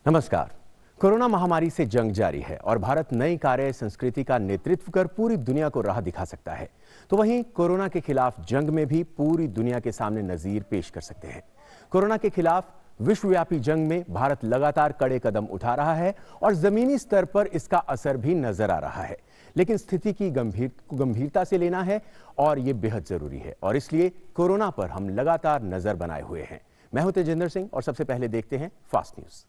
नमस्कार। कोरोना महामारी से जंग जारी है और भारत नई कार्य संस्कृति का नेतृत्व कर पूरी दुनिया को राह दिखा सकता है। तो वहीं कोरोना के खिलाफ जंग में भी पूरी दुनिया के सामने नजीर पेश कर सकते हैं। कोरोना के खिलाफ विश्वव्यापी जंग में भारत लगातार कड़े कदम उठा रहा है और जमीनी स्तर पर इसका असर भी नजर आ रहा है। लेकिन स्थिति की गंभीरता से लेना है और ये बेहद जरूरी है और इसलिए कोरोना पर हम लगातार नजर बनाए हुए हैं। मैं हूं तेजिंदर सिंह और सबसे पहले देखते हैं फास्ट न्यूज।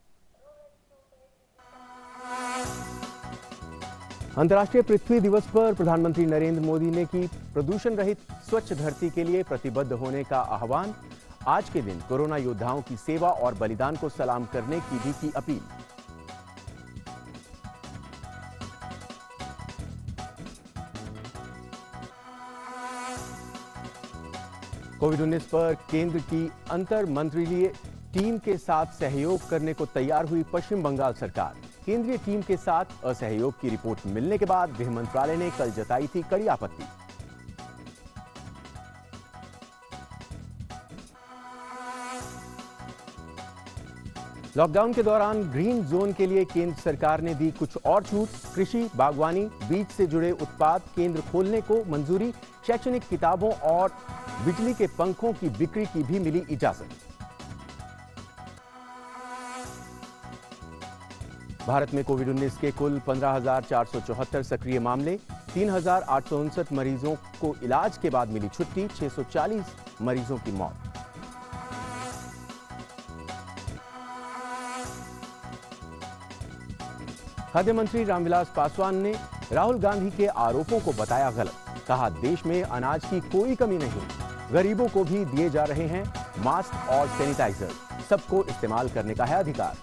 अंतर्राष्ट्रीय पृथ्वी दिवस पर प्रधानमंत्री नरेंद्र मोदी ने की प्रदूषण रहित स्वच्छ धरती के लिए प्रतिबद्ध होने का आह्वान। आज के दिन कोरोना योद्धाओं की सेवा और बलिदान को सलाम करने की भी की अपील। कोविड-19 पर केंद्र की अंतर मंत्रिलीय टीम के साथ सहयोग करने को तैयार हुई पश्चिम बंगाल सरकार। केंद्रीय टीम के साथ असहयोग की रिपोर्ट मिलने के बाद गृह मंत्रालय ने कल जताई थी कड़ी आपत्ति। लॉकडाउन के दौरान ग्रीन जोन के लिए केंद्र सरकार ने दी कुछ और छूट। कृषि, बागवानी, बीज से जुड़े उत्पाद केंद्र खोलने को मंजूरी। शैक्षणिक किताबों और बिजली के पंखों की बिक्री की भी मिली इजाजत। भारत में कोविड-19 के कुल 15,474 सक्रिय मामले, 3,859 मरीजों को इलाज के बाद मिली छुट्टी, 640 मरीजों की मौत। खाद्य मंत्री रामविलास पासवान ने राहुल गांधी के आरोपों को बताया गलत। कहा, देश में अनाज की कोई कमी नहीं, गरीबों को भी दिए जा रहे हैं मास्क और सैनिटाइजर, सबको इस्तेमाल करने का है अधिकार।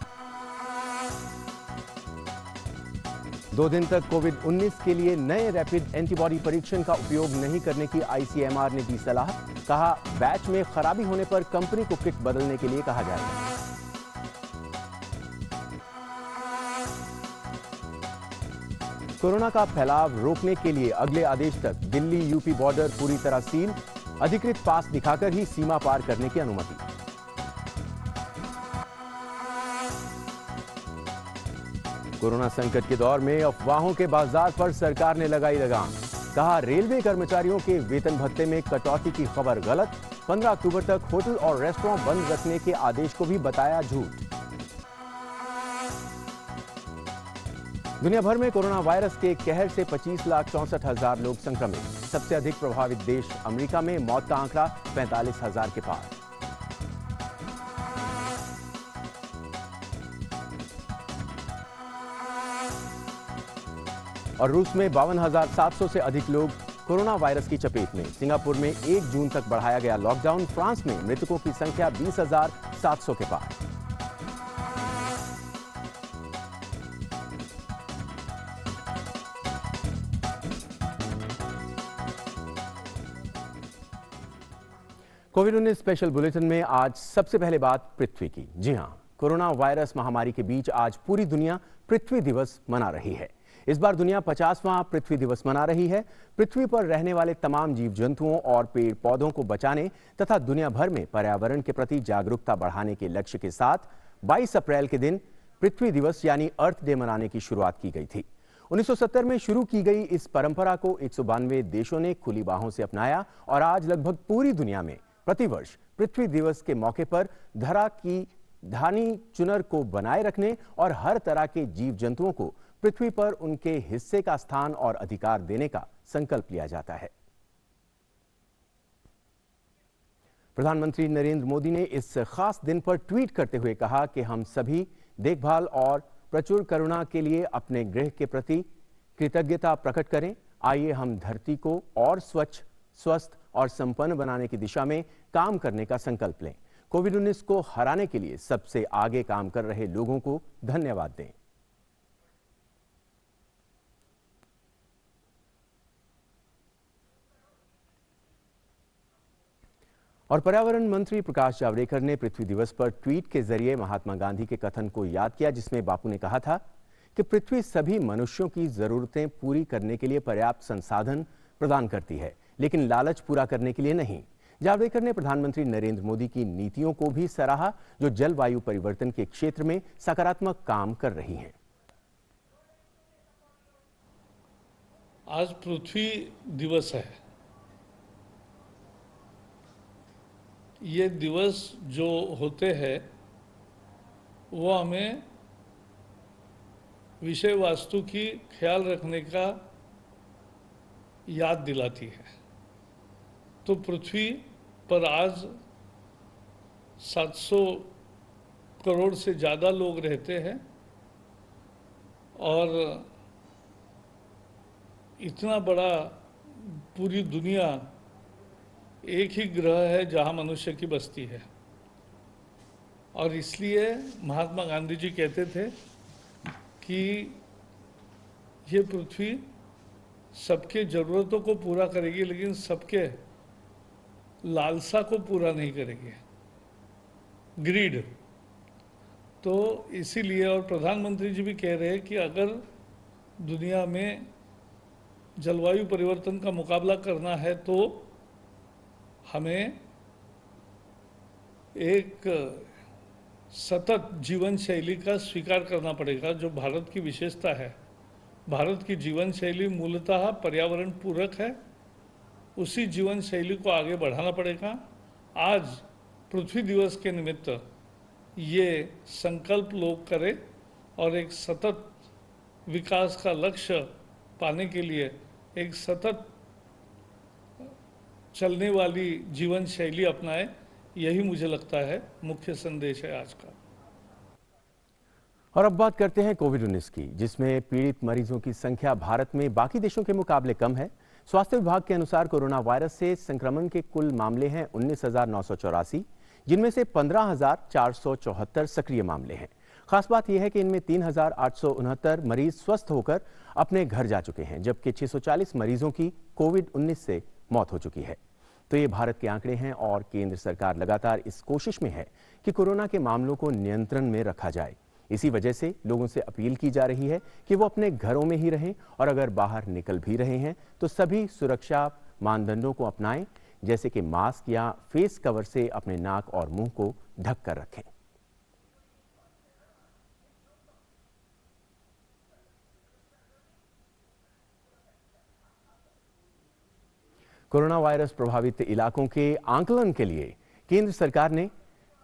2 दिन तक कोविड-19 के लिए नए रैपिड एंटीबॉडी परीक्षण का उपयोग नहीं करने की आईसीएमआर ने दी सलाह। कहा, बैच में खराबी होने पर कंपनी को किट बदलने के लिए कहा जाएगा। कोरोना का फैलाव रोकने के लिए अगले आदेश तक दिल्ली यूपी बॉर्डर पूरी तरह सील, अधिकृत पास दिखाकर ही सीमा पार करने की अनुमति। कोरोना संकट के दौर में अफवाहों के बाजार पर सरकार ने लगाई लगाम। कहा, रेलवे कर्मचारियों के वेतन भत्ते में कटौती की खबर गलत। 15 अक्टूबर तक होटल और रेस्टोरेंट बंद रखने के आदेश को भी बताया झूठ। दुनिया भर में कोरोना वायरस के कहर से 25,64,000 लोग संक्रमित। सबसे अधिक प्रभावित देश अमेरिका में मौत का आंकड़ा 45,000 के पार। और रूस में 52,700 से अधिक लोग कोरोना वायरस की चपेट में। सिंगापुर में 1 जून तक बढ़ाया गया लॉकडाउन। फ्रांस में मृतकों की संख्या 20,700 के पार। कोविड-19 स्पेशल बुलेटिन में आज सबसे पहले बात पृथ्वी की। जी हां, कोरोना वायरस महामारी के बीच आज पूरी दुनिया पृथ्वी दिवस मना रही है। इस बार दुनिया 50वां पृथ्वी दिवस मना रही है। पृथ्वी पर रहने वाले तमाम जीव जंतुओं और पेड़ पौधों को बचाने तथा दुनिया भर में पर्यावरण के प्रति जागरूकता बढ़ाने के लक्ष्य के साथ 22 अप्रैल के दिन पृथ्वी दिवस यानी अर्थ डे मनाने की शुरुआत की गई थी। 1970 में शुरू की गई इस परंपरा को 192 देशों ने खुली बाहों से अपनाया और आज लगभग पूरी दुनिया में प्रतिवर्ष पृथ्वी दिवस के मौके पर धरा की धानी चुनर को बनाए रखने और हर तरह के जीव जंतुओं को पृथ्वी पर उनके हिस्से का स्थान और अधिकार देने का संकल्प लिया जाता है। प्रधानमंत्री नरेंद्र मोदी ने इस खास दिन पर ट्वीट करते हुए कहा कि हम सभी देखभाल और प्रचुर करुणा के लिए अपने ग्रह के प्रति कृतज्ञता प्रकट करें। आइए हम धरती को और स्वच्छ, स्वस्थ और संपन्न बनाने की दिशा में काम करने का संकल्प लें। कोविड-19 को हराने के लिए सबसे आगे काम कर रहे लोगों को धन्यवाद दें। और पर्यावरण मंत्री प्रकाश जावड़ेकर ने पृथ्वी दिवस पर ट्वीट के जरिए महात्मा गांधी के कथन को याद किया, जिसमें बापू ने कहा था कि पृथ्वी सभी मनुष्यों की जरूरतें पूरी करने के लिए पर्याप्त संसाधन प्रदान करती है, लेकिन लालच पूरा करने के लिए नहीं। जावड़ेकर ने प्रधानमंत्री नरेंद्र मोदी की नीतियों को भी सराहा, जो जलवायु परिवर्तन के क्षेत्र में सकारात्मक काम कर रही हैं। आज पृथ्वी दिवस है। ये दिवस जो होते हैं वो हमें विषय वस्तु की ख्याल रखने का याद दिलाती है। तो पृथ्वी पर आज 700 करोड़ से ज़्यादा लोग रहते हैं और इतना बड़ा पूरी दुनिया एक ही ग्रह है जहाँ मनुष्य की बस्ती है। और इसलिए महात्मा गांधी जी कहते थे कि ये पृथ्वी सबके ज़रूरतों को पूरा करेगी, लेकिन सबके लालसा को पूरा नहीं करेगी, ग्रीड। तो इसीलिए, और प्रधानमंत्री जी भी कह रहे हैं कि अगर दुनिया में जलवायु परिवर्तन का मुकाबला करना है तो हमें एक सतत जीवन शैली का स्वीकार करना पड़ेगा, जो भारत की विशेषता है। भारत की जीवन शैली मूलतः पर्यावरण पूरक है, उसी जीवन शैली को आगे बढ़ाना पड़ेगा। आज पृथ्वी दिवस के निमित्त ये संकल्प लोग करें और एक सतत विकास का लक्ष्य पाने के लिए एक सतत चलने वाली जीवन शैली अपनाएं। यही मुझे लगता है मुख्य संदेश है आज का। और अब बात करते हैं कोविड-19 की, जिसमें पीड़ित मरीजों की संख्या भारत में बाकी देशों के मुकाबले कम है। स्वास्थ्य विभाग के अनुसार कोरोना वायरस से संक्रमण के कुल मामले हैं 19,984, जिनमें से 15,474 सक्रिय मामले हैं। खास बात यह है कि इनमें 3,869 मरीज स्वस्थ होकर अपने घर जा चुके हैं, जबकि 640 मरीजों की कोविड-19 से मौत हो चुकी है। तो ये भारत के आंकड़े हैं और केंद्र सरकार लगातार इस कोशिश में है कि कोरोना के मामलों को नियंत्रण में रखा जाए। इसी वजह से लोगों से अपील की जा रही है कि वो अपने घरों में ही रहें और अगर बाहर निकल भी रहे हैं तो सभी सुरक्षा मानदंडों को अपनाएं, जैसे कि मास्क या फेस कवर से अपने नाक और मुंह को ढक कर रखें। कोरोना वायरस प्रभावित इलाकों के आंकलन के लिए केंद्र सरकार ने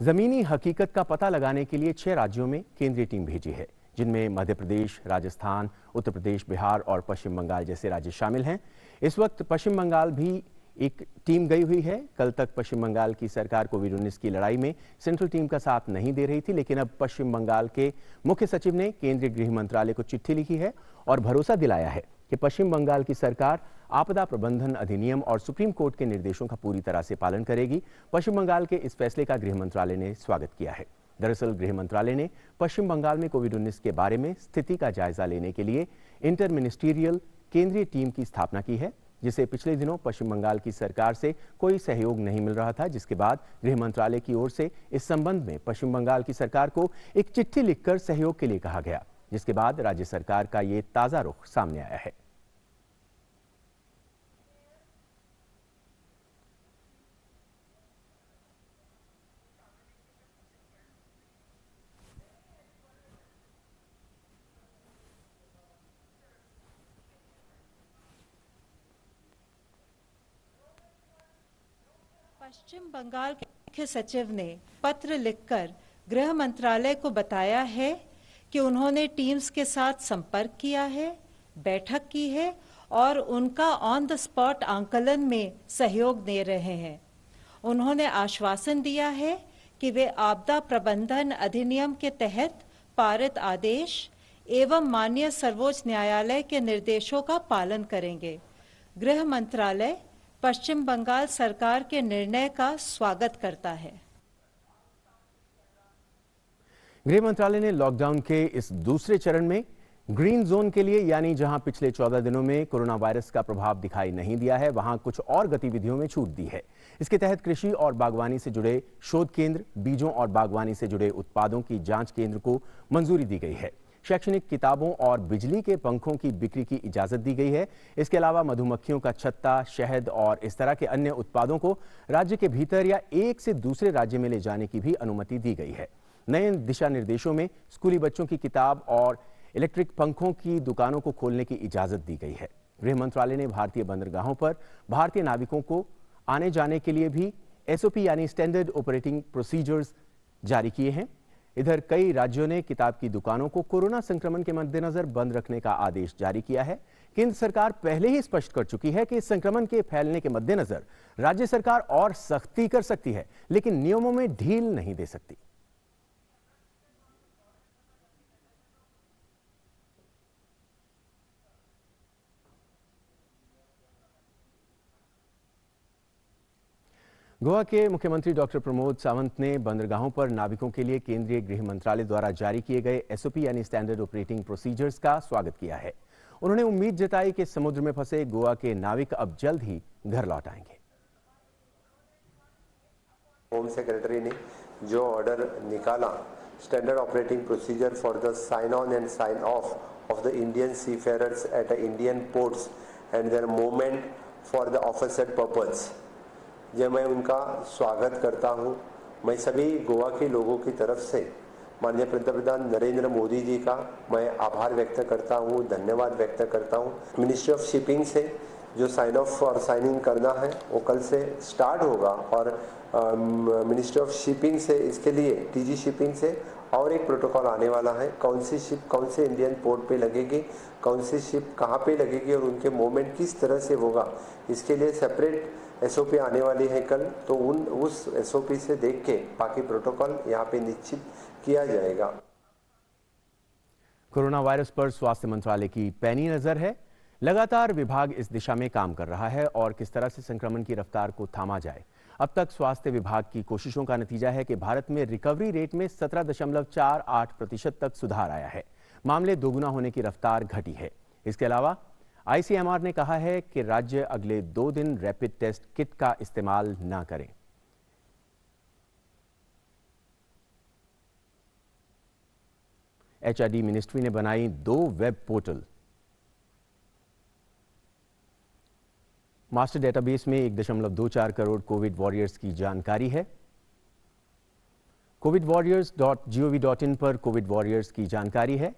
जमीनी हकीकत का पता लगाने के लिए 6 राज्यों में केंद्रीय टीम भेजी है, जिनमें मध्य प्रदेश, राजस्थान, उत्तर प्रदेश, बिहार और पश्चिम बंगाल जैसे राज्य शामिल हैं। इस वक्त पश्चिम बंगाल भी एक टीम गई हुई है। कल तक पश्चिम बंगाल की सरकार कोविड-19 की लड़ाई में सेंट्रल टीम का साथ नहीं दे रही थी, लेकिन अब पश्चिम बंगाल के मुख्य सचिव ने केंद्रीय गृह मंत्रालय को चिट्ठी लिखी है और भरोसा दिलाया है कि पश्चिम बंगाल की सरकार आपदा प्रबंधन अधिनियम और सुप्रीम कोर्ट के निर्देशों का पूरी तरह से पालन करेगी। पश्चिम बंगाल के इस फैसले का गृह मंत्रालय ने स्वागत किया है। दरअसल गृह मंत्रालय ने पश्चिम बंगाल में कोविड-19 के बारे में स्थिति का जायजा लेने के लिए इंटर मिनिस्ट्रियल केंद्रीय टीम की स्थापना की है, जिसे पिछले दिनों पश्चिम बंगाल की सरकार से कोई सहयोग नहीं मिल रहा था, जिसके बाद गृह मंत्रालय की ओर से इस संबंध में पश्चिम बंगाल की सरकार को एक चिट्ठी लिखकर सहयोग के लिए कहा गया, जिसके बाद राज्य सरकार का ये ताजा रुख सामने आया है। पश्चिम बंगाल के मुख्य सचिव ने पत्र लिखकर गृह मंत्रालय को बताया है कि उन्होंने टीम्स के साथ संपर्क किया है, बैठक की है और उनका ऑन द स्पॉट आंकलन में सहयोग दे रहे हैं। उन्होंने आश्वासन दिया है कि वे आपदा प्रबंधन अधिनियम के तहत पारित आदेश एवं माननीय सर्वोच्च न्यायालय के निर्देशों का पालन करेंगे। गृह मंत्रालय पश्चिम बंगाल सरकार के निर्णय का स्वागत करता है। गृह मंत्रालय ने लॉकडाउन के इस दूसरे चरण में ग्रीन जोन के लिए, यानी जहां पिछले 14 दिनों में कोरोना वायरस का प्रभाव दिखाई नहीं दिया है, वहां कुछ और गतिविधियों में छूट दी है। इसके तहत कृषि और बागवानी से जुड़े शोध केंद्र, बीजों और बागवानी से जुड़े उत्पादों की जांच केंद्र को मंजूरी दी गई है। शैक्षणिक किताबों और बिजली के पंखों की बिक्री की इजाजत दी गई है। इसके अलावा मधुमक्खियों का छत्ता, शहद और इस तरह के अन्य उत्पादों को राज्य के भीतर या एक से दूसरे राज्य में ले जाने की भी अनुमति दी गई है। नए दिशा निर्देशों में स्कूली बच्चों की किताब और इलेक्ट्रिक पंखों की दुकानों को खोलने की इजाजत दी गई है। गृह मंत्रालय ने भारतीय बंदरगाहों पर भारतीय नाविकों को आने जाने के लिए भी एसओपी यानी स्टैंडर्ड ऑपरेटिंग प्रोसीजर्स जारी किए हैं। इधर कई राज्यों ने किताब की दुकानों को कोरोना संक्रमण के मद्देनजर बंद रखने का आदेश जारी किया है। केंद्र सरकार पहले ही स्पष्ट कर चुकी है कि इस संक्रमण के फैलने के मद्देनजर राज्य सरकार और सख्ती कर सकती है, लेकिन नियमों में ढील नहीं दे सकती। गोवा के मुख्यमंत्री डॉक्टर प्रमोद सावंत ने बंदरगाहों पर नाविकों के लिए केंद्रीय गृह मंत्रालय द्वारा जारी किए गए एसओपी यानी स्टैंडर्ड ऑपरेटिंग प्रोसीजर्स का स्वागत किया है। उन्होंने उम्मीद जताई कि समुद्र में फंसे गोवा के नाविक अब जल्द ही घर लौट आएंगे। होम सेक्रेटरी ने जो ऑर्डर निकाला, standard operating procedure for the sign on and sign off the Indian seafarers at Indian ports and their movement for the aforesaid purpose, जब मैं उनका स्वागत करता हूं। मैं सभी गोवा के लोगों की तरफ से माननीय पंतप्रधान नरेंद्र मोदी जी का मैं आभार व्यक्त करता हूं, धन्यवाद व्यक्त करता हूं। मिनिस्ट्री ऑफ शिपिंग से जो साइन ऑफ और साइन इन करना है वो कल से स्टार्ट होगा और मिनिस्ट्री ऑफ शिपिंग से इसके लिए टीजी शिपिंग से और एक प्रोटोकॉल आने वाला है। कौन सी शिप कौन से इंडियन पोर्ट पे लगेगी, कौन सी शिप कहाँ पे लगेगी और उनके मूवमेंट किस तरह से होगा, इसके लिए सेपरेट एसओपी आने वाली है कल। तो उस एसओपी से देख के बाकी प्रोटोकॉल यहाँ पे निश्चित किया जाएगा। कोरोना वायरस पर स्वास्थ्य मंत्रालय की पैनी नजर है। लगातार विभाग इस दिशा में काम कर रहा है और किस तरह से संक्रमण की रफ्तार को थामा जाए। अब तक स्वास्थ्य विभाग की कोशिशों का नतीजा है कि भारत में रिकवरी रेट में 17.48% तक सुधार आया है। मामले दोगुना होने की रफ्तार घटी है। इसके अलावा आईसीएमआर ने कहा है कि राज्य अगले 2 दिन रैपिड टेस्ट किट का इस्तेमाल न करें। एचआरडी मिनिस्ट्री ने बनाई 2 वेब पोर्टल। मास्टर डेटाबेस में 1.24 करोड़ कोविड वॉरियर्स की जानकारी है। covidwarriors.gov.in पर कोविड वॉरियर्स की जानकारी है।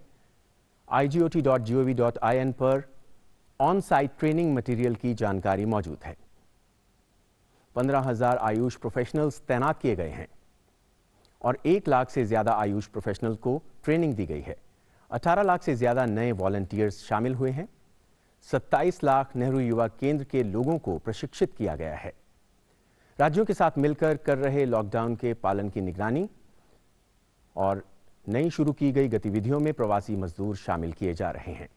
IGOT.gov.in पर ऑन साइट ट्रेनिंग मटेरियल की जानकारी मौजूद है। 15,000 आयुष प्रोफेशनल्स तैनात किए गए हैं और 1 लाख से ज्यादा आयुष प्रोफेशनल को ट्रेनिंग दी गई है। 18 लाख से ज्यादा नए वॉलंटियर्स शामिल हुए हैं। 27 लाख नेहरू युवा केंद्र के लोगों को प्रशिक्षित किया गया है। राज्यों के साथ मिलकर कर रहे लॉकडाउन के पालन की निगरानी और नई शुरू की गई गतिविधियों में प्रवासी मजदूर शामिल किए जा रहे हैं।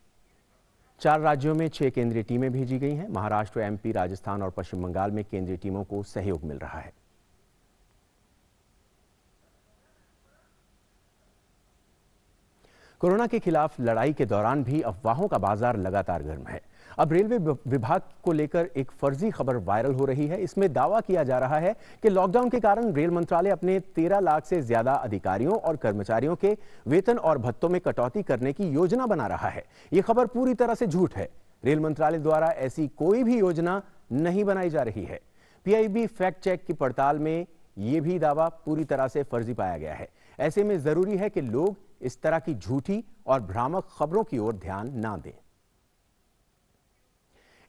4 राज्यों में 6 केंद्रीय टीमें भेजी गई हैं। महाराष्ट्र, एमपी, राजस्थान और पश्चिम बंगाल में केंद्रीय टीमों को सहयोग मिल रहा है। कोरोना के खिलाफ लड़ाई के दौरान भी अफवाहों का बाजार लगातार गर्म है। अब रेलवे विभाग को लेकर एक फर्जी खबर वायरल हो रही है। इसमें दावा किया जा रहा है कि लॉकडाउन के कारण रेल मंत्रालय अपने 13 लाख से ज्यादा अधिकारियों और कर्मचारियों के वेतन और भत्तों में कटौती करने की योजना बना रहा है। यह खबर पूरी तरह से झूठ है। रेल मंत्रालय द्वारा ऐसी कोई भी योजना नहीं बनाई जा रही है। पीआईबी फैक्ट चेक की पड़ताल में यह भी दावा पूरी तरह से फर्जी पाया गया है। ऐसे में जरूरी है कि लोग इस तरह की झूठी और भ्रामक खबरों की ओर ध्यान ना दें।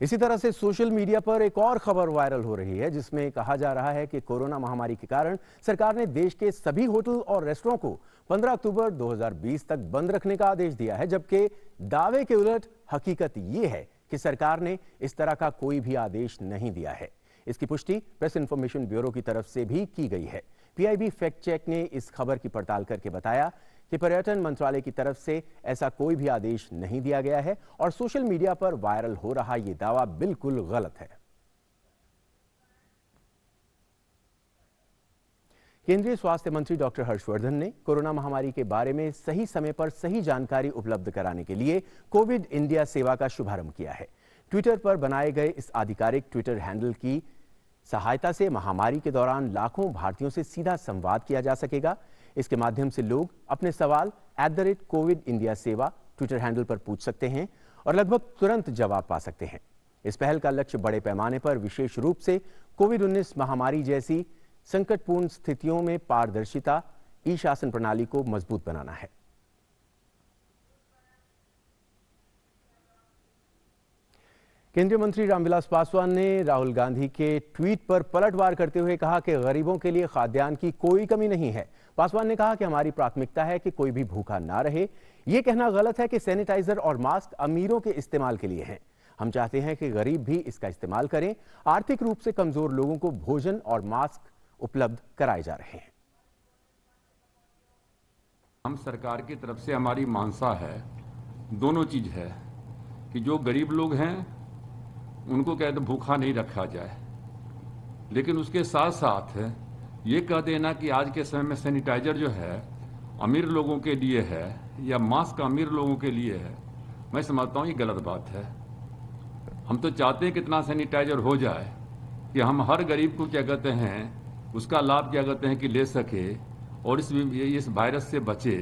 इसी तरह से सोशल मीडिया पर एक और खबर वायरल हो रही है, जिसमें कहा जा रहा है कि कोरोना महामारी के कारण सरकार ने देश के सभी होटल और रेस्टोरेंट को 15 अक्टूबर 2020 तक बंद रखने का आदेश दिया है, जबकि दावे के उलट हकीकत यह है कि सरकार ने इस तरह का कोई भी आदेश नहीं दिया है। इसकी पुष्टि प्रेस इंफॉर्मेशन ब्यूरो की तरफ से भी की गई है। पीआईबी फैक्ट चेक ने इस खबर की पड़ताल करके बताया कि पर्यटन मंत्रालय की तरफ से ऐसा कोई भी आदेश नहीं दिया गया है और सोशल मीडिया पर वायरल हो रहा यह दावा बिल्कुल गलत है। केंद्रीय स्वास्थ्य मंत्री डॉक्टर हर्षवर्धन ने कोरोना महामारी के बारे में सही समय पर सही जानकारी उपलब्ध कराने के लिए कोविड इंडिया सेवा का शुभारंभ किया है। ट्विटर पर बनाए गए इस आधिकारिक ट्विटर हैंडल की सहायता से महामारी के दौरान लाखों भारतीयों से सीधा संवाद किया जा सकेगा। इसके माध्यम से लोग अपने सवाल @COVID India सेवा ट्विटर हैंडल पर पूछ सकते हैं और लगभग तुरंत जवाब पा सकते हैं। इस पहल का लक्ष्य बड़े पैमाने पर विशेष रूप से कोविड-19 महामारी जैसी संकटपूर्ण स्थितियों में पारदर्शिता ई शासन प्रणाली को मजबूत बनाना है। केंद्रीय मंत्री रामविलास पासवान ने राहुल गांधी के ट्वीट पर पलटवार करते हुए कहा कि गरीबों के लिए खाद्यान्न की कोई कमी नहीं है। पासवान ने कहा कि हमारी प्राथमिकता है कि कोई भी भूखा ना रहे। यह कहना गलत है कि सैनिटाइजर और मास्क अमीरों के इस्तेमाल के लिए हैं। हम चाहते हैं कि गरीब भी इसका इस्तेमाल करें। आर्थिक रूप से कमजोर लोगों को भोजन और मास्क उपलब्ध कराए जा रहे हैं। हम सरकार की तरफ से हमारी मानसा है, दोनों चीज है कि जो गरीब लोग हैं उनको कहते भूखा नहीं रखा जाए, लेकिन उसके साथ साथ ये कह देना कि आज के समय में सैनिटाइजर जो है अमीर लोगों के लिए है या मास्क अमीर लोगों के लिए है, मैं समझता हूँ ये गलत बात है। हम तो चाहते हैं कि इतना सैनिटाइजर हो जाए कि हम हर गरीब को क्या कहते हैं उसका लाभ क्या कहते हैं कि ले सके और इस वायरस से बचे,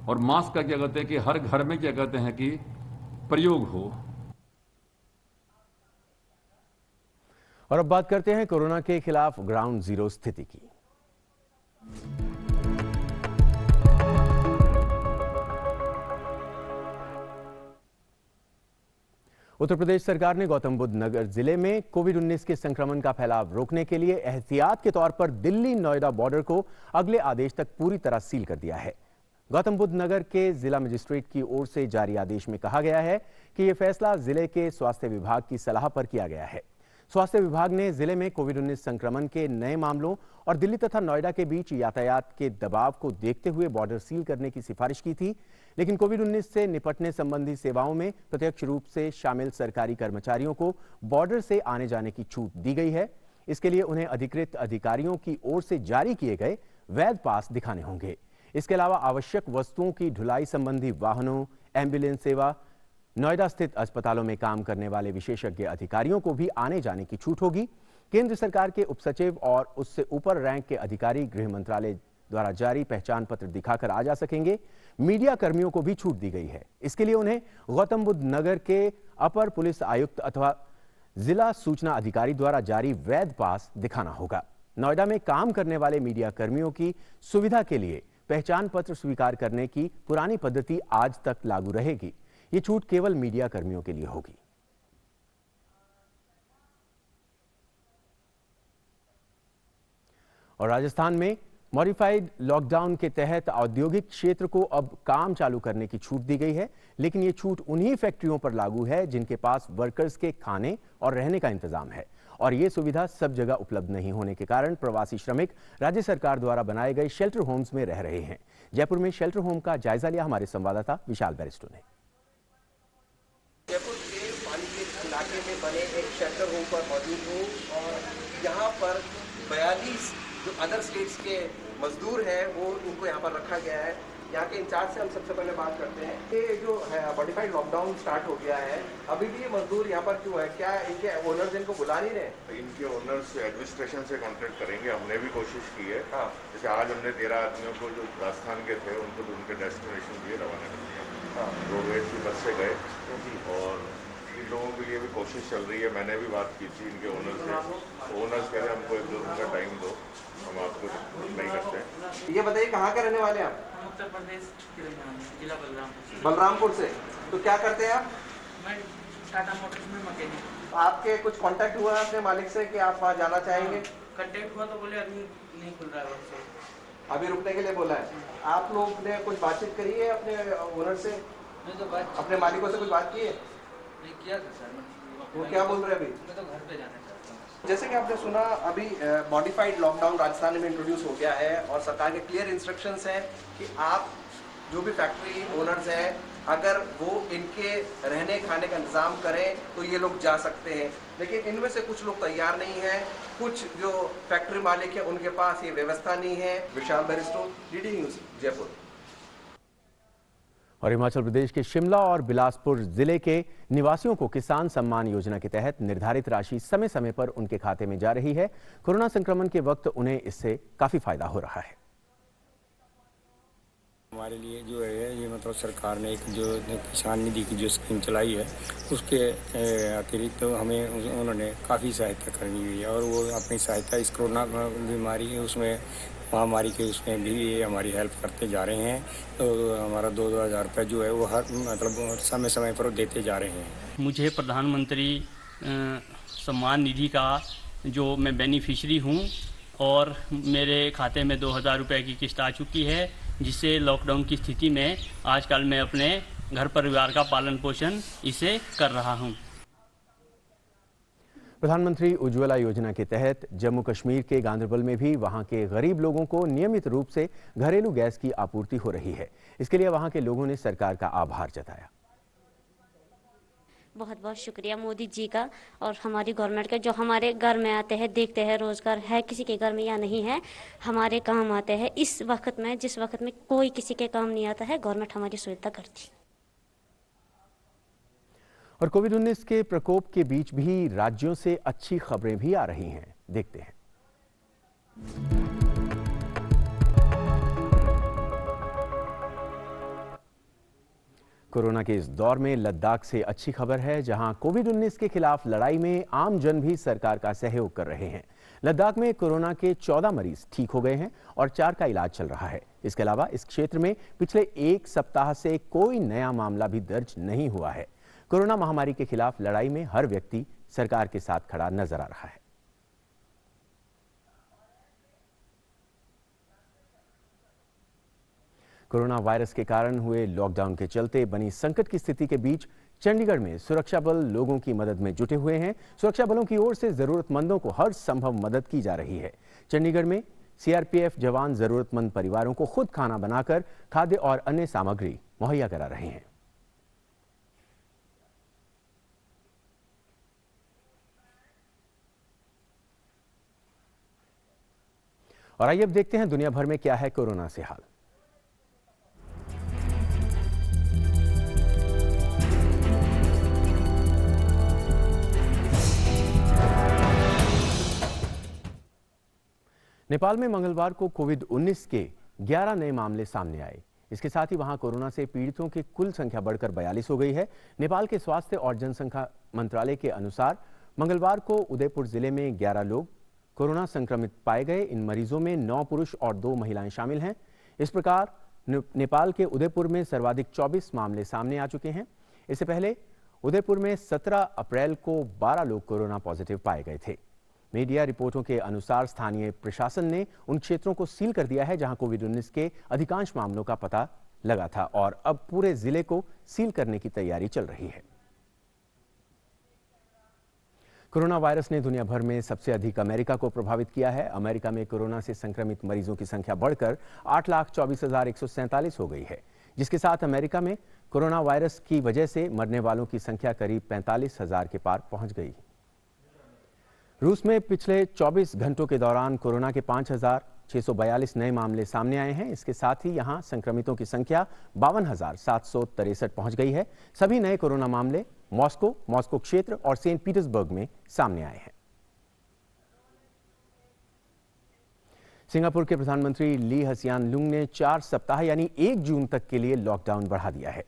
और मास्क का क्या कहते हैं कि हर घर में क्या कहते हैं कि प्रयोग हो। और अब बात करते हैं कोरोना के खिलाफ ग्राउंड जीरो स्थिति की। उत्तर प्रदेश सरकार ने गौतम बुद्ध नगर जिले में कोविड-19 के संक्रमण का फैलाव रोकने के लिए एहतियात के तौर पर दिल्ली नोएडा बॉर्डर को अगले आदेश तक पूरी तरह सील कर दिया है। गौतम बुद्ध नगर के जिला मजिस्ट्रेट की ओर से जारी आदेश में कहा गया है कि यह फैसला जिले के स्वास्थ्य विभाग की सलाह पर किया गया है। स्वास्थ्य विभाग ने जिले में कोविड-19 संक्रमण के नए मामलों और दिल्ली तथा नोएडा के बीच यातायात के दबाव को देखते हुए बॉर्डर सील करने की सिफारिश की थी, लेकिन कोविड-19 से निपटने संबंधी सेवाओं में प्रत्यक्ष रूप से शामिल सरकारी कर्मचारियों को बॉर्डर से आने जाने की छूट दी गई है। इसके लिए उन्हें अधिकृत अधिकारियों की ओर से जारी किए गए वैध पास दिखाने होंगे। इसके अलावा आवश्यक वस्तुओं की ढुलाई संबंधी वाहनों, एम्बुलेंस सेवा, नोएडा स्थित अस्पतालों में काम करने वाले विशेषज्ञ अधिकारियों को भी आने जाने की छूट होगी। केंद्र सरकार के उपसचिव और उससे ऊपर रैंक के अधिकारी गृह मंत्रालय द्वारा जारी पहचान पत्र दिखाकर आ जा सकेंगे। मीडिया कर्मियों को भी छूट दी गई है। इसके लिए उन्हें गौतम बुद्ध नगर के अपर पुलिस आयुक्त अथवा जिला सूचना अधिकारी द्वारा जारी वैध पास दिखाना होगा। नोएडा में काम करने वाले मीडिया कर्मियों की सुविधा के लिए पहचान पत्र स्वीकार करने की पुरानी पद्धति आज तक लागू रहेगी। ये छूट केवल मीडिया कर्मियों के लिए होगी। और राजस्थान में मॉडिफाइड लॉकडाउन के तहत औद्योगिक क्षेत्र को अब काम चालू करने की छूट दी गई है, लेकिन ये छूट उन्हीं फैक्ट्रियों पर लागू है जिनके पास वर्कर्स के खाने और रहने का इंतजाम है, और ये सुविधा सब जगह उपलब्ध नहीं होने के कारण प्रवासी श्रमिक राज्य सरकार द्वारा बनाए गए शेल्टर होम्स में रह रहे हैं। जयपुर में शेल्टर होम का जायजा लिया हमारे संवाददाता विशाल बैरिस्टो ने। जयपुर के पानीगेट इलाके में बने एक शेल्टर होम पर मौजूद हूँ और यहाँ पर 42 जो अदर स्टेट्स के मजदूर हैं वो उनको यहाँ पर रखा गया है। यहाँ के इंचार्ज से हम सबसे पहले बात करते हैं। ये जो है मॉडिफाइड लॉकडाउन स्टार्ट हो गया है, अभी भी ये मजदूर यहाँ पर क्यों है? क्या इनके ओनर्स इनको बुला नहीं रहे? इनके ओनर्स एडमिनिस्ट्रेशन से कॉन्टेक्ट करेंगे। हमने भी कोशिश की है। हाँ, जैसे आज हमने 13 आदमियों को जो राजस्थान के थे उनको तो उनके डेस्टिनेशन के लिए रवाना कर दिया। हाँ, रोडवेज की बस से गए और इन लोगों के लिए भी कोशिश चल रही है। मैंने भी बात की थी इनके ओनर से। ओनर्स कह रहे हैं हमको 1-2 दिन का टाइम दो, हम आपको नहीं करते हैं। ये बताइए कहाँ के रहने वाले हैं आप? उत्तर प्रदेश जिला बलरामपुर से। तो क्या करते हैं आप? मैं टाटा मोटर्स में मैकेनिक। आपके कुछ कांटेक्ट हुआ है अपने मालिक से कि आप वहाँ जाना चाहेंगे? कांटेक्ट हुआ तो बोले अभी नहीं खुल रहा है, अभी रुकने के लिए बोला है। आप लोग ने कुछ बातचीत करी है अपने ओनर से? मैं तो बात अपने मालिकों से कुछ बात की है? नहीं किया था सर। वो क्या बोल रहे हैं अभी? मैं तो घर पे जाना चाहता हूँ। जैसे कि आपने सुना, अभी मॉडिफाइड लॉकडाउन राजस्थान में इंट्रोड्यूस हो गया है और सरकार के क्लियर इंस्ट्रक्शंस हैं कि आप जो भी फैक्ट्री ओनर्स हैं अगर वो इनके रहने खाने का इंतजाम करें तो ये लोग जा सकते हैं, लेकिन इनमें से कुछ लोग तैयार नहीं हैं। कुछ जो फैक्ट्री मालिक है उनके पास ये व्यवस्था नहीं है। विशाल बैरिस्टो, डीडी न्यूज, जयपुर। और हिमाचल प्रदेश के शिमला और बिलासपुर जिले के निवासियों को किसान सम्मान योजना के तहत निर्धारित राशि समय समय पर उनके खाते में जा रही है। कोरोना संक्रमण के वक्त उन्हें इससे काफी फायदा हो रहा है। हमारे लिए जो है ये मतलब सरकार ने एक जो किसान निधि की जो स्कीम चलाई है उसके अतिरिक्त तो हमें उन्होंने काफ़ी सहायता करनी हुई है और वो अपनी सहायता इस कोरोना बीमारी उसमें महामारी के उसमें भी हमारी हेल्प करते जा रहे हैं। तो हमारा 2,000 रुपये जो है वो हर मतलब समय समय पर देते जा रहे हैं। मुझे प्रधानमंत्री सम्मान निधि का जो मैं बेनिफिशरी हूँ और मेरे खाते में 2,000 रुपये की किस्त आ चुकी है, जिससे लॉकडाउन की स्थिति में आजकल मैं अपने घर परिवार का पालन पोषण इसे कर रहा हूं। प्रधानमंत्री उज्ज्वला योजना के तहत जम्मू कश्मीर के गांदरबल में भी वहां के गरीब लोगों को नियमित रूप से घरेलू गैस की आपूर्ति हो रही है। इसके लिए वहां के लोगों ने सरकार का आभार जताया। बहुत बहुत शुक्रिया मोदी जी का और हमारी गवर्नमेंट का, जो हमारे घर में आते हैं, देखते हैं रोजगार है किसी के घर में या नहीं है, हमारे काम आते हैं। इस वक्त में जिस वक्त में कोई किसी के काम नहीं आता है, गवर्नमेंट हमारी सुविधा करती। और कोविड-19 के प्रकोप के बीच भी राज्यों से अच्छी खबरें भी आ रही हैं, देखते हैं। कोरोना के इस दौर में लद्दाख से अच्छी खबर है, जहां कोविड-19 के खिलाफ लड़ाई में आम जन भी सरकार का सहयोग कर रहे हैं। लद्दाख में कोरोना के 14 मरीज ठीक हो गए हैं और 4 का इलाज चल रहा है। इसके अलावा इस क्षेत्र में पिछले 1 सप्ताह से कोई नया मामला भी दर्ज नहीं हुआ है। कोरोना महामारी के खिलाफ लड़ाई में हर व्यक्ति सरकार के साथ खड़ा नजर आ रहा है। कोरोना वायरस के कारण हुए लॉकडाउन के चलते बनी संकट की स्थिति के बीच चंडीगढ़ में सुरक्षा बल लोगों की मदद में जुटे हुए हैं। सुरक्षा बलों की ओर से जरूरतमंदों को हर संभव मदद की जा रही है। चंडीगढ़ में सीआरपीएफ जवान जरूरतमंद परिवारों को खुद खाना बनाकर खाद्य और अन्य सामग्री मुहैया करा रहे हैं। और आइए अब देखते हैं दुनिया भर में क्या है कोरोना से हाल। नेपाल में मंगलवार को कोविड-19 के 11 नए मामले सामने आए। इसके साथ ही वहां कोरोना से पीड़ितों की कुल संख्या बढ़कर 42 हो गई है। नेपाल के स्वास्थ्य और जनसंख्या मंत्रालय के अनुसार मंगलवार को उदयपुर जिले में 11 लोग कोरोना संक्रमित पाए गए। इन मरीजों में 9 पुरुष और 2 महिलाएं शामिल हैं। इस प्रकार नेपाल के उदयपुर में सर्वाधिक 24 मामले सामने आ चुके हैं। इससे पहले उदयपुर में 17 अप्रैल को 12 लोग कोरोना पॉजिटिव पाए गए थे। मीडिया रिपोर्टों के अनुसार स्थानीय प्रशासन ने उन क्षेत्रों को सील कर दिया है जहां कोविड-19 के अधिकांश मामलों का पता लगा था और अब पूरे जिले को सील करने की तैयारी चल रही है। कोरोना वायरस ने दुनिया भर में सबसे अधिक अमेरिका को प्रभावित किया है। अमेरिका में कोरोना से संक्रमित मरीजों की संख्या बढ़कर 8,24,147 हो गई है, जिसके साथ अमेरिका में कोरोना वायरस की वजह से मरने वालों की संख्या करीब 45,000 के पार पहुंच गई। रूस में पिछले 24 घंटों के दौरान कोरोना के 5,642 नए मामले सामने आए हैं। इसके साथ ही यहां संक्रमितों की संख्या 52,763 पहुंच गई है। सभी नए कोरोना मामले मॉस्को क्षेत्र और सेंट पीटर्सबर्ग में सामने आए हैं। सिंगापुर के प्रधानमंत्री ली हसियान लुंग ने 4 सप्ताह यानी 1 जून तक के लिए लॉकडाउन बढ़ा दिया है।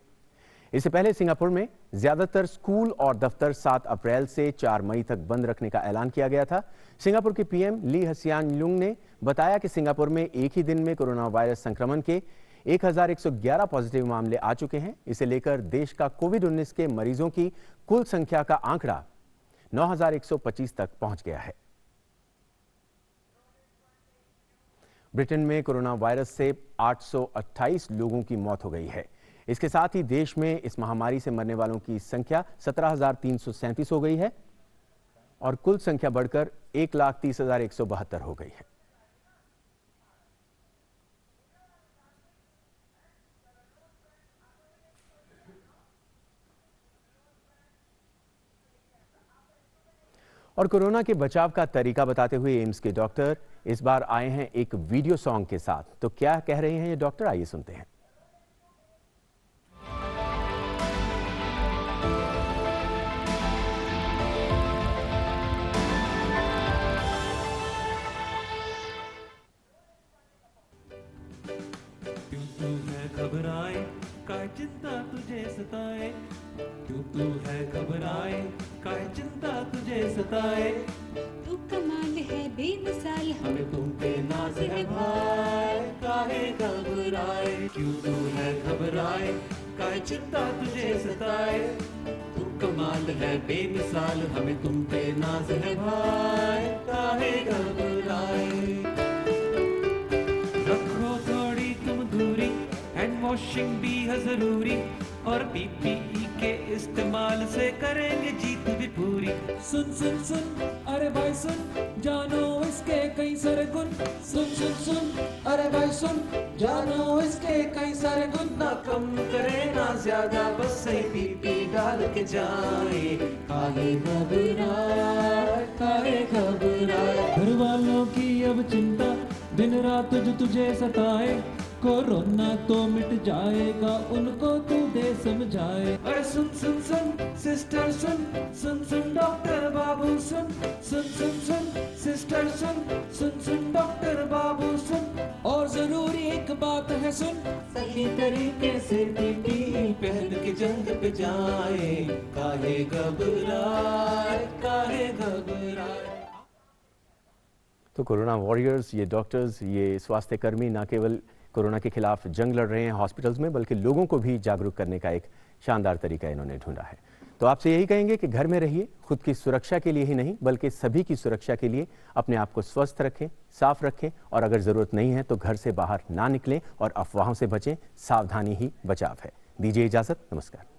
इससे पहले सिंगापुर में ज्यादातर स्कूल और दफ्तर 7 अप्रैल से 4 मई तक बंद रखने का ऐलान किया गया था। सिंगापुर के पीएम ली हसियान लुंग ने बताया कि सिंगापुर में एक ही दिन में कोरोना वायरस संक्रमण के 1,111 पॉजिटिव मामले आ चुके हैं। इसे लेकर देश का कोविड-19 के मरीजों की कुल संख्या का आंकड़ा 9,125 तक पहुंच गया है। ब्रिटेन में कोरोना वायरस से 828 लोगों की मौत हो गई है। इसके साथ ही देश में इस महामारी से मरने वालों की संख्या 17,337 हो गई है और कुल संख्या बढ़कर 1,30,172 हो गई है। और कोरोना के बचाव का तरीका बताते हुए एम्स के डॉक्टर इस बार आए हैं एक वीडियो सॉन्ग के साथ। तो क्या कह रहे हैं ये डॉक्टर, आइए सुनते हैं। चिंता तुझे सताए, क्यों तू है घबराए, काहे चिंता तुझे सताए। तू कमाल है बेमिसाल, हमें तुम पे नाज है भाई, काहे घबराए, क्यों तू है घबराए, काहे चिंता तुझे सताए। तू कमाल है बेमिसाल, हमें तुम पे नाज है भाई, काहे घबराए। रखो थोड़ी तुम दूरी, हैंड वॉशिंग भी है जरूरी, और PPE के इस्तेमाल से करेंगे जीत भी पूरी। सुन सुन सुन अरे भाई सुन, जानो इसके कई सारे गुण। सुन सुन सुन अरे भाई सुन, जानो इसके कई सारे गुण। ना कम करे ना ज्यादा, बस सही PP डाल के जाए, काहे घबराए, काहे घबराए। घर वालों की अब चिंता दिन रात तुझे सताए, कोरोना तो मिट जाएगा उनको तू दे समझाए। अरे सुन सुन सुन सिस्टर सुन, सुन सुन डॉक्टर बाबू सुन, सुन सुन सुन सिस्टर सुन, सुन सुन डॉक्टर बाबू सुन। और जरूरी एक बात है सुन, सही तरीके से PPE पहन के जंग पे जाए, काहे घबराए, काहे घबराए। तो कोरोना वॉरियर्स, ये डॉक्टर्स, ये स्वास्थ्य कर्मी न केवल कोरोना के खिलाफ जंग लड़ रहे हैं हॉस्पिटल्स में, बल्कि लोगों को भी जागरूक करने का एक शानदार तरीका इन्होंने ढूंढा है। तो आपसे यही कहेंगे कि घर में रहिए, खुद की सुरक्षा के लिए ही नहीं बल्कि सभी की सुरक्षा के लिए अपने आप को स्वस्थ रखें, साफ रखें, और अगर ज़रूरत नहीं है तो घर से बाहर ना निकलें और अफवाहों से बचें। सावधानी ही बचाव है। दीजिए इजाज़त, नमस्कार।